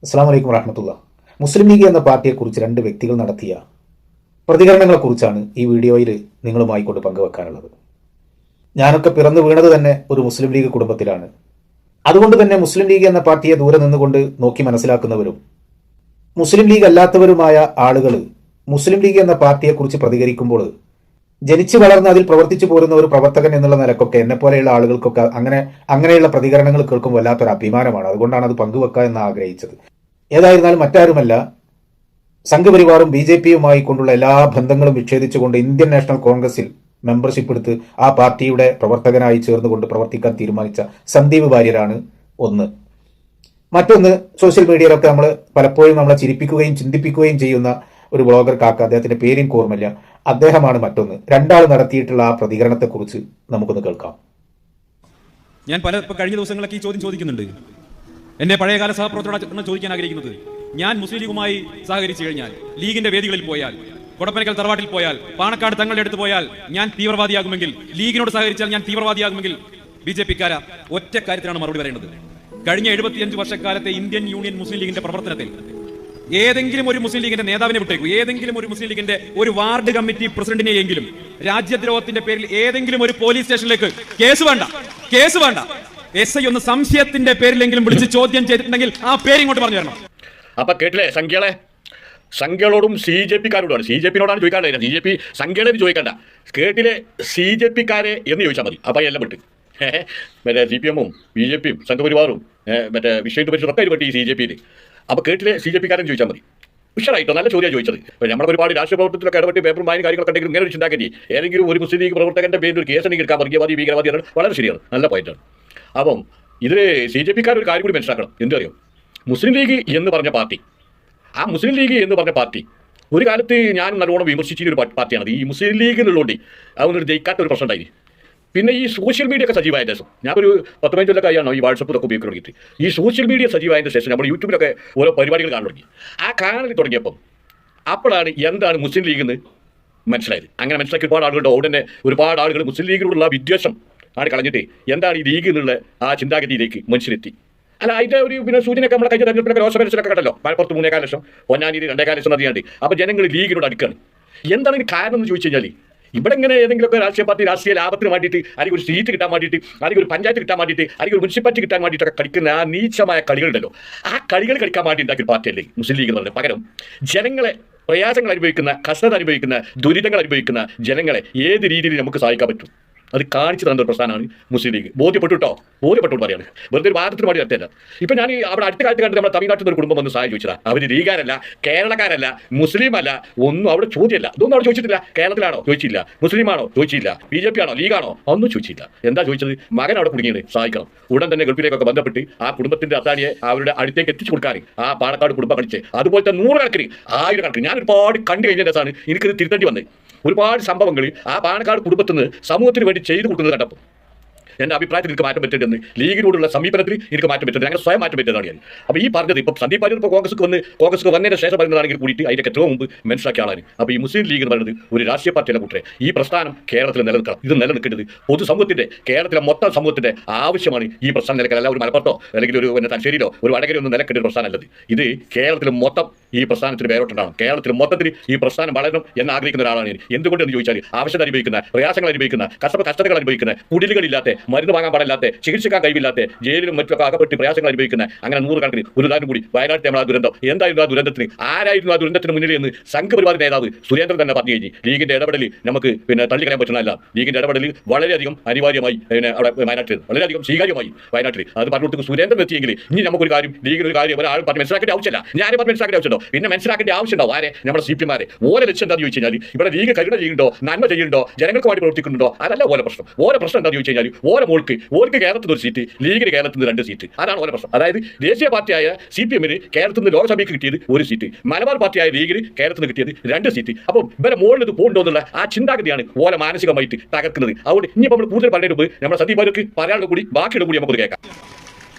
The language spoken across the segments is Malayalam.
അസ്സലാമു അലൈക്കും വറഹ്മത്തുള്ളാഹി. മുസ്ലിം ലീഗ് എന്ന പാർട്ടിയെക്കുറിച്ച് രണ്ട് വ്യക്തികൾ നടത്തിയ പ്രതികരണങ്ങളെക്കുറിച്ചാണ് ഈ വീഡിയോയിൽ നിങ്ങളുമായി കൊണ്ട് പങ്കുവെക്കാനുള്ളത്. ഞാനൊക്കെ പിറന്നു വീണത് തന്നെ ഒരു മുസ്ലിം ലീഗ് കുടുംബത്തിലാണ്. അതുകൊണ്ട് തന്നെ മുസ്ലിം ലീഗ് എന്ന പാർട്ടിയെ ദൂരെ നിന്നുകൊണ്ട് നോക്കി മനസ്സിലാക്കുന്നവരും മുസ്ലിം ലീഗ് അല്ലാത്തവരുമായ ആളുകൾ മുസ്ലിം ലീഗ് എന്ന പാർട്ടിയെക്കുറിച്ച് പ്രതികരിക്കുമ്പോൾ ജനിച്ചു വളർന്ന് അതിൽ പ്രവർത്തിച്ചു പോരുന്ന ഒരു പ്രവർത്തകൻ എന്നുള്ള നിലക്കൊക്കെ എന്നെപ്പോലെയുള്ള ആളുകൾക്കൊക്കെ അങ്ങനെയുള്ള പ്രതികരണങ്ങൾ കേൾക്കുമ്പോൾ വല്ലാത്തൊരു അഭിമാനമാണ്. അതുകൊണ്ടാണ് അത് പങ്കുവെക്കുക എന്ന് ആഗ്രഹിച്ചത്. ഏതായിരുന്നാലും മറ്റാരുമല്ല, സംഘപരിവാറും BJPയുമായി കൊണ്ടുള്ള എല്ലാ ബന്ധങ്ങളും വിച്ഛേദിച്ചുകൊണ്ട് ഇന്ത്യൻ നാഷണൽ കോൺഗ്രസിൽ മെമ്പർഷിപ്പ് എടുത്ത് ആ പാർട്ടിയുടെ പ്രവർത്തകനായി ചേർന്നുകൊണ്ട് പ്രവർത്തിക്കാൻ തീരുമാനിച്ച സന്ദീപ് വാര്യരാണ് ഒന്ന്. മറ്റൊന്ന്, സോഷ്യൽ മീഡിയയിലൊക്കെ നമ്മൾ പലപ്പോഴും നമ്മളെ ചിരിപ്പിക്കുകയും ചിന്തിപ്പിക്കുകയും ചെയ്യുന്ന ഒരു ബ്ലോഗർ കാക്ക, അദ്ദേഹത്തിന്റെ പേരും ഓർമ്മയില്ല, അദ്ദേഹമാണ് മറ്റൊന്ന്. രണ്ടാൾ നടത്തിയിട്ടുള്ള ആ പ്രതികരണത്തെക്കുറിച്ച് നമുക്കൊന്ന് കേൾക്കാം. ഞാൻ കഴിഞ്ഞ ദിവസങ്ങളൊക്കെ ഈ ചോദ്യം ചോദിക്കുന്നുണ്ട്. എന്റെ പഴയകാല സഹപ്രവർത്തകരോട് ചോദിക്കാൻ ആഗ്രഹിക്കുന്നത്, ഞാൻ മുസ്ലിം ലീഗുമായി സഹകരിച്ചു കഴിഞ്ഞാൽ, ലീഗിന്റെ വേദികളിൽ പോയാൽ, കൊടപ്പനക്കൽ തറവാട്ടിൽ പോയാൽ, പാണക്കാട് തങ്ങളുടെ അടുത്ത് പോയാൽ ഞാൻ തീവ്രവാദിയാകുമെങ്കിൽ, ലീഗിനോട് സഹകരിച്ചാൽ ഞാൻ തീവ്രവാദിയാകുമെങ്കിൽ BJPക്കാര ഒറ്റ കാര്യത്തിലാണ് മറുപടി പറയേണ്ടത്. കഴിഞ്ഞ 75 വർഷക്കാലത്തെ ഇന്ത്യൻ യൂണിയൻ മുസ്ലിം ലീഗിന്റെ പ്രവർത്തനത്തിൽ ഏതെങ്കിലും ഒരു മുസ്ലിം ലീഗിന്റെ നേതാവിനെ വിട്ടേക്കും, ഏതെങ്കിലും ഒരു മുസ്ലിം ലീഗിന്റെ ഒരു വാർഡ് കമ്മിറ്റി പ്രസിഡന്റിനെയെങ്കിലും രാജ്യദ്രോഹത്തിന്റെ പേരിൽ ഏതെങ്കിലും ഒരു പോലീസ് സ്റ്റേഷനിലേക്ക് കേസ് വേണ്ട SI ഒന്ന് സംശയത്തിന്റെ പേരിലെങ്കിലും വിളിച്ച് ചോദ്യം ചെയ്തിട്ടുണ്ടെങ്കിൽ ആ പേര് ഇങ്ങോട്ട് പറഞ്ഞു തരണം. അപ്പൊ കേട്ടില്ലേ സംഖ്യകളോടും CJPക്കാരോടാണ്, CJPനോടാണ് ചോദിക്കാണ്ട്, CJP സംഖ്യകളെ ചോദിക്കണ്ട, കേട്ടിലെ CJPക്കാരെ എന്ന് ചോദിച്ചാൽ മതി. അപ്പൊ എല്ലാം വിട്ട് മറ്റേ CPM-ഉം BJPയും സംഘപരിവാറും മറ്റേ വിഷയത്തെ പറ്റി പെട്ടി ഈ CJPയിൽ. അപ്പൊ കേട്ടിലെ CJPക്കാരൻ ചോദിച്ചാൽ മതി. ഉഷറായിട്ടോ, നല്ല ചോദ്യമാണ് ചോദിച്ചത്. നമ്മുടെ ഒരുപാട് രാഷ്ട്രീയ പ്രവർത്തനത്തിലൊക്കെ ഇടപെട്ട് പേപ്പറും വായന കാര്യങ്ങളൊക്കെ ഉണ്ടെങ്കിൽ ഇങ്ങനെ ഒരു ചിന്താഗതി ഏതെങ്കിലും ഒരു മുസ്ലിം ലീഗ് പ്രവർത്തകന്റെ പേരിൽ ഒരു കേസ് എടുക്കാൻ വർഗീയവാദി ഭീകരവാദിയാണ് വളരെ ശരിയാണ്, നല്ല പോയിന്റാണ്. അപ്പം ഇതിൽ CJPക്കാർ ഒരു കാര്യം കൂടി മനസ്സിലാക്കണം. എന്തറിയോ, മുസ്ലിം ലീഗ് എന്ന് പറഞ്ഞ പാർട്ടി, ആ മുസ്ലിം ലീഗ് എന്ന് പറഞ്ഞ പാർട്ടി ഒരു കാലത്ത് ഞാൻ നല്ലോണം വിമർശിച്ചൊരു പാർട്ടിയാണ്. ഈ മുസ്ലിം ലീഗ് എന്നുള്ളതുകൊണ്ട് അതൊന്നും ജയിക്കാത്ത ഒരു പ്രശ്നം ഉണ്ടായി. പിന്നെ ഈ സോഷ്യൽ മീഡിയ ഒക്കെ സജീവമായതിന് ശേഷം, ഞാനൊരു 15 കൊല്ലക്കായാണ് ഈ വാട്സപ്പ് ഇതൊക്കെ ഉപയോഗിക്കാൻ തുടങ്ങിയിട്ട്, ഈ സോഷ്യൽ മീഡിയ സജീവമായതിന് ശേഷം നമ്മൾ യൂട്യൂബിലൊക്കെ ഓരോ പരിപാടികൾ കാണാൻ തുടങ്ങി. ആ കാണൽ തുടങ്ങിയപ്പം അപ്പോഴാണ് എന്താണ് മുസ്ലിം ലീഗ് എന്ന് മനസ്സിലായത്. അങ്ങനെ മനസ്സിലാക്കി ഒരുപാട് ആളുകളുടെ ഉടനെ ഒരുപാട് ആളുകൾ മുസ്ലിം ലീഗിനോടുള്ള വിദ്വേഷം ആണ് കളഞ്ഞിട്ട് എന്താണ് ഈ ലീഗ് എന്നുള്ള ആ ചിന്താഗതിയിലേക്ക് മനുഷ്യരെത്തി. അല്ല, അതിൻ്റെ ഒരു പിന്നെ സൂചനയൊക്കെ നമ്മളെ കഴിഞ്ഞ തെരഞ്ഞെടുപ്പിലൊക്കെ രോഷപരിശനൊക്കെ കണ്ടല്ലോ. മലപ്പുറത്ത് 3.25 ലക്ഷം, പൊന്നാനിയിൽ 2.25 ലക്ഷം അറിയാണ്ട്. അപ്പോൾ ജനങ്ങൾ ലീഗിനോട് അടുക്കാണ്. എന്താണ് ഇതിന് കാരണം എന്ന് ചോദിച്ചു കഴിഞ്ഞാൽ, ഇവിടെ ഇങ്ങനെ ഏതെങ്കിലുമൊക്കെ രാഷ്ട്രീയ പാർട്ടി രാഷ്ട്രീയ ലാഭത്തിന് വേണ്ടിയിട്ട്, അല്ലെങ്കിൽ ഒരു സീറ്റ് കിട്ടാൻ വേണ്ടിയിട്ട്, അല്ലെങ്കിൽ ഒരു പഞ്ചായത്ത് കിട്ടാൻ വേണ്ടിയിട്ട്, അല്ലെങ്കിൽ ഒരു മുനിസിപ്പാലിറ്റി കിട്ടാൻ വേണ്ടിയിട്ടൊക്കെ കളിക്കുന്ന ആ നീചമായ കളികളുണ്ടല്ലോ, ആ കളികൾ കളിക്കാൻ വേണ്ടി ഉണ്ടാക്കിയ പാർട്ടിയല്ലേ മുസ്ലിം ലീഗ് എന്ന് പറയുന്നത്. പകരം ജനങ്ങളെ പ്രയാസങ്ങൾ അനുഭവിക്കുന്ന, കഷ്ടത അനുഭവിക്കുന്ന, ദുരിതങ്ങൾ അനുഭവിക്കുന്ന ജനങ്ങളെ ഏത് രീതിയിൽ നമുക്ക് സഹായിക്കാൻ പറ്റും അത് കാണിച്ചു തന്ന ഒരു പ്രസ്ഥാനമാണ് മുസ്ലിം ലീഗ്. ബോധ്യപ്പെട്ടു പറയാണ്, വെറുതെ ഒരു വാദത്തിന് വേണ്ടി നടത്തിയല്ല. ഇപ്പം ഞാൻ അവിടെ അടുത്ത കാലത്ത് കണ്ടിട്ട് നമ്മുടെ തമിഴ്നാട്ടിൽ ഒരു കുടുംബം വന്ന് സഹായം ചോദിച്ചതാ. അവർ ലീഗാരല്ല, കേരളക്കാരല്ല, മുസ്ലിം അല്ല, ഒന്നും അവിടെ ചോദ്യമല്ല. ഇതൊന്നും അവിടെ ചോദിച്ചിട്ടില്ല. കേരളത്തിലാണോ ചോദിച്ചില്ല, മുസ്ലിമാണോ ചോദിച്ചില്ല, BJP ആണോ ലീഗാണോ ഒന്നും ചോദിച്ചില്ല. എന്താ ചോദിച്ചത്, മകൻ അവിടെ കുടുങ്ങിയത് സഹായിക്കണം. ഉടൻ തന്നെ ഗൾഫിലേക്കൊക്കെ ബന്ധപ്പെട്ട് ആ കുടുംബത്തിന്റെ അത്താണിയെ അവരുടെ അടുത്തേക്ക് എത്തിച്ചു കൊടുക്കാൻ ആ പാണക്കാട് കുടുംബം കളിച്ച്, അതുപോലത്തെ 100 കണക്കിന് 1000 കണക്കിന് ഞാൻ ഒരുപാട് കണ്ടു കഴിഞ്ഞ രസമാണ് എനിക്കിത് തിരുത്തേണ്ടി വന്നത്. ഒരുപാട് സംഭവങ്ങൾ ആ പാണക്കാട് കുടുംബത്തിൽ നിന്ന് സമൂഹത്തിന് വേണ്ടി ചെയ്തു കൊടുക്കുന്നത് കണ്ടപ്പോൾ എൻ്റെ അഭിപ്രായത്തിൽ എനിക്ക് മാറ്റം പറ്റേണ്ടതെന്ന്, ലീഗിനോടുള്ള സമീപനത്തിൽ എനിക്ക് മാറ്റം പറ്റുന്നത്, അങ്ങനെ സ്വയം മാറ്റം പറ്റുന്നതാണ് ഞാൻ. അപ്പോൾ ഈ പറഞ്ഞത് ഇപ്പം സന്ദീപ് വാര്യർ ഇപ്പോൾ കോൺഗ്രസ് വന്നതിന് ശേഷം പറയുന്നതാണെങ്കിൽ കൂടിയിട്ട് അതിൻ്റെ എത്രയോ മുമ്പ് മനസ്സിലാക്കിയ ആളാണ്. അപ്പോൾ ഈ മുസ്ലിം ലീഗ് എന്ന് പറയുന്നത് ഒരു രാഷ്ട്രീയ പാർട്ടിയല്ല കൂട്ടരെ. ഈ പ്രസ്ഥാനം കേരളത്തിൽ നിലനിൽക്കണം. ഇത് നിലനിൽക്കേണ്ടത് പൊതുസമൂഹത്തിൻ്റെ, കേരളത്തിലെ മൊത്തം സമൂഹത്തിൻ്റെ ആവശ്യമാണ്. ഈ പ്രസ്ഥാനം നിലനിൽക്കല്ല ഒരു മലപ്പുറത്തോ അല്ലെങ്കിൽ ഒരു തലശ്ശേരിയിലോ ഒരു വടകരയോ ഒന്നും നിലക്കേണ്ട ഒരു പ്രസ്ഥാനമല്ലത്. ഇത് കേരളത്തിൽ മൊത്തം ഈ പ്രസ്ഥാനത്തിന് പേരോട്ടുണ്ടാകും. കേരളത്തിൽ മൊത്തത്തിൽ ഈ പ്രസ്ഥാനം വളരണം എന്ന് ആഗ്രഹിക്കുന്ന ഒരാളാണ് ഞാൻ. എന്തുകൊണ്ടെന്ന് ചോദിച്ചാൽ, ആവശ്യത അനുഭവിക്കുന്ന, പ്രയാസങ്ങൾ അനുഭവിക്കുന്ന, കഷ്ടതകൾ അനുഭവിക്കുന്ന, കുടിലുകളില്ലാത്ത, മരുന്ന് വാങ്ങാൻ പാടില്ലാത്ത, ചികിത്സിക്കാൻ കഴിവില്ലാത്ത, ജയിലിലും മറ്റൊക്കെ അകപ്പെട്ട് പ്രയാസങ്ങൾ അനുഭവിക്കുന്ന അങ്ങനെ 100 കണക്കിന്. ഒരു ഉദാഹരണം കൂടി, വയനാട്ടിലെ നമ്മൾ ആ ദുരന്തം എന്തായിരുന്നു, ആ ദുരന്തത്തിന് ആരായിരുന്നു ആ ദുരന്തത്തിന് മുന്നിൽ എന്ന് സംഘപരിവാർ നേതാവ് സുരേന്ദ്രൻ തന്നെ പറഞ്ഞു കഴിഞ്ഞു. ലീഗിന്റെ ഇടപെടൽ നമുക്ക് പിന്നെ തള്ളിക്കളയാൻ പറ്റുന്നതല്ല. ലീഗിന്റെ ഇടപെടൽ വളരെയധികം അനിവാര്യമായി അവിടെ വയനാട്ടിൽ, വളരെയധികം സ്വീകാര്യമായി വയനാട്ടിൽ. അത് പറഞ്ഞിട്ട് സുരേന്ദ്രൻ എത്തിയെങ്കിൽ ഇനി നമുക്കൊരു കാര്യം, ലീഗിന് ഒരു കാര്യം ഒരാൾ പറഞ്ഞ് മനസ്സിലാക്കേണ്ട ആവശ്യമില്ല. ഞാനും പറഞ്ഞ് മനസ്സിലാക്കേണ്ട ആവശ്യമുണ്ടോ? പിന്നെ മനസ്സിലാക്കേണ്ട ആവശ്യമുണ്ടോ? ആരെ? നമ്മുടെ CPM-മാരെ. ഓരോ ലക്ഷ്യം എന്താണെന്ന് ചോദിച്ചു കഴിഞ്ഞാൽ, ഇവിടെ ലീഗ് കരുണ ചെയ്യുന്നുണ്ടോ, നന്മ ചെയ്യുന്നുണ്ടോ, ജനങ്ങൾക്ക് വേണ്ടി പ്രവർത്തിക്കുന്നുണ്ടോ? അതല്ല ഓരോ പ്രശ്നം. ഓരോ പ്രശ്നം എന്താണെന്ന് ചോദിച്ചു കഴിഞ്ഞാൽ, ഓർക്ക് കേരളത്തിൽ ഒരു സീറ്റ്, ലീഗിന് കേരളത്തിൽ നിന്ന് 2 സീറ്റ്. അതാണ് ഓരോ പ്രശ്നം. അതായത് ദേശീയ പാർട്ടിയായ CPM-ന് കേരളത്തിൽ നിന്ന് ലോക്സഭയ്ക്ക് കിട്ടിയത് 1 സീറ്റ്, മലബാർ പാർട്ടിയായ ലീഗിന് കേരളത്തിൽ നിന്ന് കിട്ടിയത് 2 സീറ്റ്. അപ്പോൾ ഇവരെ മുകളിൽ ഇത് പോകണ്ടോ എന്നുള്ള ആ ചിന്താഗതിയാണ് ഓരോ മാനസികമായിട്ട് തകർക്കുന്നത്. അതുകൊണ്ട് ഇനിയിപ്പോൾ നമ്മൾ കൂടുതൽ പറയുന്നതിന് മുമ്പ് നമ്മുടെ സന്ദീപ് വാര്യർക്ക് പറയാനുള്ള കൂടി ബാക്കിയുടെ കൂടി നമുക്ക് കേൾക്കാം.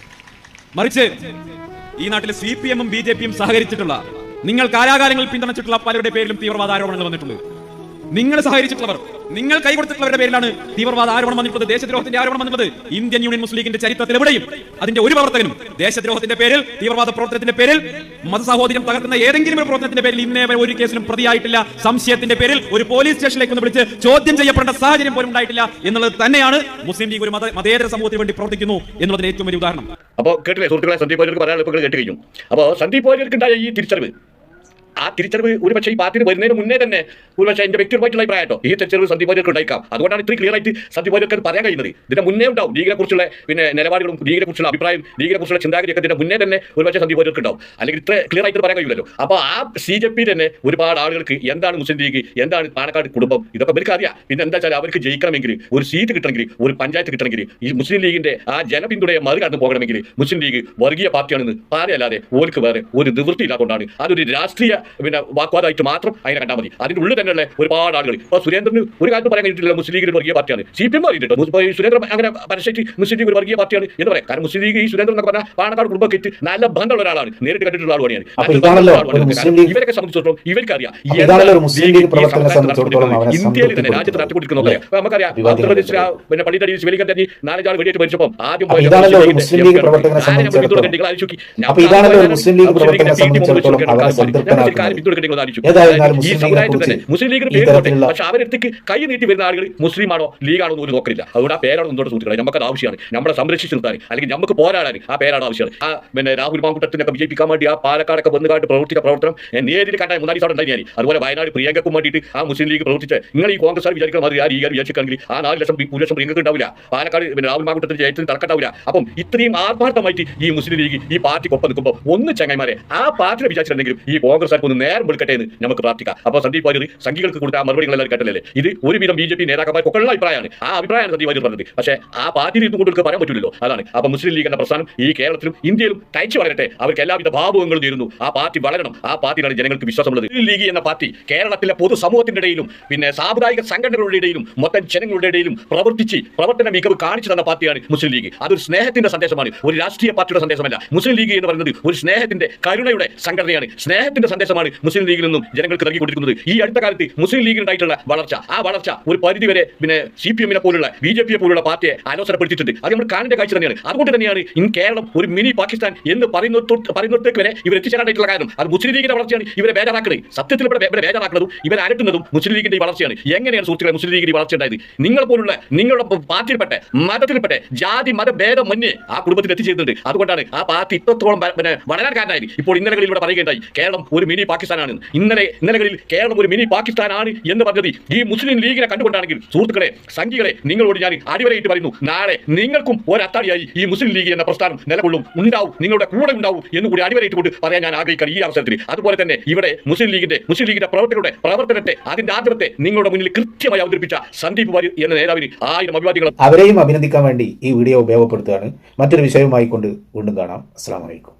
മറിച്ച് ഈ നാട്ടിലെ CPM-ഉം BJP-യും സഹകരിച്ചിട്ടുള്ള, നിങ്ങൾ കാലാകാലങ്ങളിൽ പിന്തുണച്ചിട്ടുള്ള പലരുടെ പേരിലും തീവ്രവാദ ആരോപണങ്ങൾ വന്നിട്ടുണ്ട്. നിങ്ങൾ സഹകരിച്ചിട്ടുള്ളവർ നിങ്ങൾ കൈകൊടുത്തിട്ടുള്ളവരുടെ പേരിലാണ് തീവ്രവാദ ആരോപണം വന്നിട്ടുള്ളത്, ദേശദ്രോഹത്തിന്റെ ആരോപണം വന്നിട്ടുള്ളത്. ഇന്ത്യൻ യൂണിയൻ മുസ്ലിം ലീഗിന്റെ ചരിത്രത്തിൽ എവിടെയും അതിന്റെ ഒരു പ്രവർത്തകനും ദേശദ്രോഹത്തിന്റെ പേരിൽ, തീവ്രവാദ പ്രവർത്തനത്തിന്റെ പേരിൽ, മതസഹോദര്യം തകർക്കുന്ന ഏതെങ്കിലും ഒരു പ്രവർത്തനത്തിന്റെ പേരിൽ ഇന്നേ വരെ ഒരു കേസിലും പ്രതിയായിട്ടില്ല. സംശയത്തിന്റെ പേരിൽ ഒരു പോലീസ് സ്റ്റേഷനിലേക്ക് ഒന്ന് വിളിച്ച് ചോദ്യം ചെയ്യപ്പെടേണ്ട സാഹചര്യം പോലും ഉണ്ടായിട്ടില്ല എന്നുള്ളത് തന്നെയാണ് മുസ്ലിം ലീഗ് ഒരു മതേതര സമൂഹത്തിന് വേണ്ടി പ്രവർത്തിക്കുന്നു എന്നുള്ളതിന് ഏറ്റവും വലിയ ഉദാഹരണം. അപ്പോൾ കേട്ടില്ലേ സുഹൃത്തുക്കളെ, സന്ദീപ് വാര്യർക്ക് പറയാനുള്ള ഇപ്പോൾ കേട്ട് കഴിഞ്ഞു. അപ്പോൾ സന്ദീപ് വാര്യർക്ക് ഉണ്ടായ ഈ തിരിച്ചറിവ്, ആ തിരിച്ചറിവ് ഒരുപക്ഷെ ഈ പാർട്ടിയിൽ വരുന്നതിന് മുന്നേ തന്നെ ഒരുപക്ഷെ എന്റെ വ്യക്തിപരമായിട്ടുള്ള അഭിപ്രായട്ടോ ഈ തിരിച്ചറിവ് സന്ദീപ് വാര്യർക്ക് ഉണ്ടായിരിക്കാം. അതുകൊണ്ടാണ് ഇത്രയും ക്ലിയർ ആയിട്ട് സന്ദീപ് വാര്യർക്ക് പറയാൻ കഴിയുന്നത്. ഇതിന്റെ മുന്നേ ഉണ്ടാവും ലീഗിനെ കുറിച്ചുള്ള നിലപാടുകളും ലീഗിനെ കുറിച്ചുള്ള അഭിപ്രായം, ലീഗിനെ കുറിച്ചുള്ള ചിന്താഗതിയൊക്കെ ഇതിന്റെ മുന്നേ തന്നെ ഒരുപക്ഷെ സന്ദീപ് വാര്യർക്ക് ഉണ്ടാവും. അല്ലെങ്കിൽ ഇത്ര ക്ലിയർ ആയിട്ട് പറയാൻ കഴിയില്ലല്ലോ. അപ്പോൾ ആ CJP തന്നെ ഒരുപാട് ആളുകൾക്ക് എന്താണ് മുസ്ലിം ലീഗ്, എന്താണ് പാലക്കാട് കുടുംബം, ഇതൊക്കെ അവർക്ക് അറിയാം. പിന്നെ എന്താ വെച്ചാൽ അവർക്ക് ജയിക്കണമെങ്കിൽ, ഒരു സീറ്റ് കിട്ടണമെങ്കിൽ, ഒരു പഞ്ചായത്ത് കിട്ടണമെങ്കിൽ, ഈ മുസ്ലിം ലീഗിന്റെ ആ ജനപിന്തുണയെ മറികടന്ന് പോകണമെങ്കിൽ മുസ്ലിം ലീഗ് വർഗീയ പാർട്ടിയാണെന്ന് പറയാല്ലാതെ ഓർക്ക് വേറെ ഒരു നിവൃത്തിയില്ലാത്തതുകൊണ്ടാണ് അതൊരു രാഷ്ട്രീയ വാക്വാദമായിട്ട് മാത്രം അതിനെ കണ്ടാൽ മതി. അതിന്റെ ഉള്ളിൽ തന്നെയുള്ള ഒരുപാട് ആളുകൾ. ഇപ്പോൾ സുരേന്ദ്രന് ഒരു കാലത്ത് പറയാൻ കഴിഞ്ഞിട്ടില്ല മുസ്ലിം ലീഗ് ഒരു വർഗീയ പാർട്ടിയാണ്. CPM അറിയിട്ടോ സുരേന്ദ്രൻ അങ്ങനെ പരസ്യമായിട്ട് മുസ്ലിം ലീഗ് ഒരു വർഗീയ പാർട്ടിയാണ് എന്ന് പറയാം. കാരണം മുസ്ലിം ലീഗ് ഈ സുരേന്ദ്രൻ എന്നൊക്കെ പറഞ്ഞാൽ പാണക്കാട് കുടുംബമായിട്ട് നല്ല ബന്ധമുള്ള ഒരാളാണ്, നേരിട്ട് കണ്ടിട്ടുള്ള ആളുമാണ്. ഇവരൊക്കെ സംബന്ധിച്ചിടത്തോളം ഇവർക്കറിയാം ഇന്ത്യയിൽ തന്നെ രാജ്യത്ത് നടത്തിക്കൊണ്ടിരിക്കുന്ന നമുക്കറിയാം. ആന്ധ്രാപ്രദേശിലെ പിന്നെ പള്ളിത്തടി ശിവലിംഗത്തെ 4 ആൾ വെടിയേറ്റ് മരിച്ചപ്പോൾ ആദ്യം മുസ്ലിം ലീഗിന് പേര്, പക്ഷെ അവരെടുത്തേക്ക് കൈ നീട്ടി വരുന്ന ആളുകൾ മുസ്ലിമാണോ ലീഗാണോ എന്ന് ഒരു നോക്കില്ല. അതുകൊണ്ട് ആ പേരാണ് ഒന്നോട് സുഹൃത്തുക്കളെ നമുക്കത് ആവശ്യമാണ്. നമ്മളെ സംരക്ഷിച്ച് നിർത്താൻ അല്ലെങ്കിൽ നമുക്ക് പോരാടാൻ ആ പേരാണ് ആവശ്യമാണ്. ആ പിന്നെ രാഹുൽ മാങ്കുട്ടത്തിനൊക്കെ വിജയിപ്പിക്കാൻ വേണ്ടി ആ പാലക്കാടൊക്കെ വന്നുകാട്ട് പ്രവർത്തിച്ച പ്രവർത്തനം നേരിൽ കണ്ട 3 ദിവസം ഉണ്ടായി. അതുപോലെ വയനാട് പ്രിയങ്കക്കും വേണ്ടിയിട്ട് ആ മുസ്ലിം ലീഗ് പ്രവർത്തിച്ച് നിങ്ങൾ ഈ കോൺഗ്രസ് വിചാരിക്കുന്ന മാതിരി ആ ലീഗ് വിചാരിച്ചില്ലെങ്കിൽ ആ 4 ലക്ഷം പ്രിയങ്കക്ക് ഉണ്ടാവില്ല, പാലക്കാട് പിന്നെ രാഹുൽ മാങ്കുട്ടത്തിന് ജയത്തിന് തർക്കണ്ടാവില്ല. അപ്പം ഇത്രയും ആത്മാർത്ഥമായിട്ട് ഈ മുസ്ലിം ലീഗ് ഈ പാർട്ടിക്കൊപ്പം നിൽക്കുമ്പോൾ ഒന്ന് ചങ്ങന്മാരെ ആ പാർട്ടിയെ വിചാരിച്ചിട്ടുണ്ടെങ്കിലും ഈ കോൺഗ്രസ് ഒന്ന് നേരം വെളുക്കട്ടെ എന്ന് നമുക്ക് പ്രാർത്ഥിക്കാം. അപ്പോൾ സന്ദീപ് വാര്യർ സംഘികൾക്ക് കൊടുത്ത ആ മറുപടികളെല്ലാം കേട്ടല്ലേ. ഇത് ഒരുവിധം BJP നേതാക്കന്മാർക്കൊക്കെ ഉള്ള അഭിപ്രായമാണ്. ആ അഭിപ്രായമാണ് സന്ദീപ് വാര്യർ പറഞ്ഞത്. പക്ഷേ ആ പാർട്ടിയിൽ ഇരുന്ന് കൊണ്ട് പറയാൻ പറ്റില്ലല്ലോ. അതാണ്. അപ്പോൾ മുസ്ലിം ലീഗ് എന്ന പ്രസ്ഥാനം ഈ കേരളത്തിലും ഇന്ത്യയിലും തയ്ച്ചു വളരട്ടെ. അവർക്ക് എല്ലാവിധ ഭാവങ്ങളും നേരുന്നു. ആ പാർട്ടി വളരണം. ആ പാർട്ടിയിലാണ് ജനങ്ങൾക്ക് വിശ്വാസമുള്ളത്. മുസ്ലിം ലീഗ് എന്ന പാർട്ടി കേരളത്തിലെ പൊതുസമൂഹത്തിന്റെ ഇടയിലും പിന്നെ സാമുദായിക സംഘടനകളുടെ ഇടയിലും മൊത്തം ജനങ്ങളുടെ ഇടയിലും പ്രവർത്തന മികവ് കാണിച്ചു തന്ന പാർട്ടിയാണ് മുസ്ലിം ലീഗ്. അതൊരു സ്നേഹത്തിന്റെ സന്ദേശമാണ്, ഒരു രാഷ്ട്രീയ പാർട്ടിയുടെ സന്ദേശമല്ല. മുസ്ലിം ലീഗ് എന്ന് പറയുന്നത് ഒരു സ്നേഹത്തിന്റെ കരുണയുടെ സംഘടനയാണ്. സ്നേഹത്തിന്റെ സന്ദേശമാണ് മുസ്ലിം ലീഗിൽ നിന്നും ജനങ്ങൾക്ക് നൽകിക്കൊണ്ടിരിക്കുന്നത്. ഈ അടുത്ത കാലത്ത് മുസ്ലിം ലീഗിനുണ്ടായിട്ടുള്ള വളർച്ച, ആ വളർച്ച ഒരു പരിധിവരെ പിന്നെ CPM പോലുള്ള BJP പോലുള്ള പാർട്ടിയെ അലോസരപ്പെടുത്തിയിട്ടുണ്ട്. അത് നമ്മൾ കാണേണ്ട കാഴ്ച തന്നെയാണ്. അതുകൊണ്ട് തന്നെയാണ് ഇൻ കേരളം ഒരു മിനി പാകിസ്ഥാൻ എന്ന് പറയുന്നിടത്തേക്ക് വരെ ഇവർ എത്തിച്ചേരാനായിട്ടുള്ള കാരണം അത് മുസ്ലിം ലീഗിന്റെ വളർച്ചയാണ് ഇവരെ ബേജാറാക്കുന്നത്. സത്യത്തിൽ ഇവിടെ ബേജാറാക്കുന്നതും ഇവരെ അലട്ടുന്നതും മുസ്ലിം ലീഗിന്റെ ഈ വളർച്ചയാണ്. എങ്ങനെയാണ് സുഹൃത്തുക്കളെ മുസ്ലിം ലീഗിന്റെ വളർച്ച ഉണ്ടായത്? നിങ്ങൾ പോലുള്ള നിങ്ങളുടെ പാർട്ടിയിൽപ്പെട്ട മതത്തിൽപ്പെട്ട ജാതി മതഭേദമന്യേ ആ കുടുംബത്തിൽ എത്തിച്ചേരുന്നുണ്ട്. അതുകൊണ്ടാണ് ആ പാർട്ടി ഇത്രത്തോളം വളരാൻ കാരണമായത്. ഇപ്പോൾ ഇന്നലകളിൽ ഇവിടെ പറയുകയുണ്ടായി കേരളം ഒരു മിനി പാകിസ്ഥാനാണ്. ഇന്നലകളിൽ കേരളം ഒരു മിനി പാകിസ്ഥാനാണ് എന്ന് പറഞ്ഞത് ഈ മുസ്ലിം ലീഗിനെ കണ്ടുകൊണ്ടാണെങ്കിൽ സുഹൃത്തുക്കളെ, സംഘികളെ, നിങ്ങളോട് ഞാൻ അടിവരയിട്ട് പറയുന്നു, നാളെ നിങ്ങൾക്കും ഒരത്താടിയായി ഈ മുസ്ലിം ലീഗ് എന്ന പ്രസ്ഥാനം നിലകൊള്ളും, ഉണ്ടാവും, നിങ്ങളുടെ കൂടെ ഉണ്ടാവും എന്നുകൂടി അടിവരയിട്ട് കൊണ്ട് പറയാൻ ഞാൻ ആഗ്രഹിക്കണം ഈ അവസരത്തിൽ. അതുപോലെ തന്നെ ഇവിടെ മുസ്ലിം ലീഗിന്റെ പ്രവർത്തനത്തെ അതിന്റെ ആദ്യത്തെ നിങ്ങളുടെ മുന്നിൽ കൃത്യമായി അവതരിപ്പിച്ച സന്ദീപ് വാര്യർ എന്ന നേതാവിന് 1000 അഭിവാദ്യങ്ങൾ. അവരെയും അഭിനന്ദിക്കാൻ വേണ്ടി ഈ വീഡിയോ ഉപയോഗപ്പെടുത്തുകയാണ്. മറ്റൊരു വിഷയവുമായി കൊണ്ട് വീണ്ടും കാണാം. അസ്സലാമു അലൈക്കും.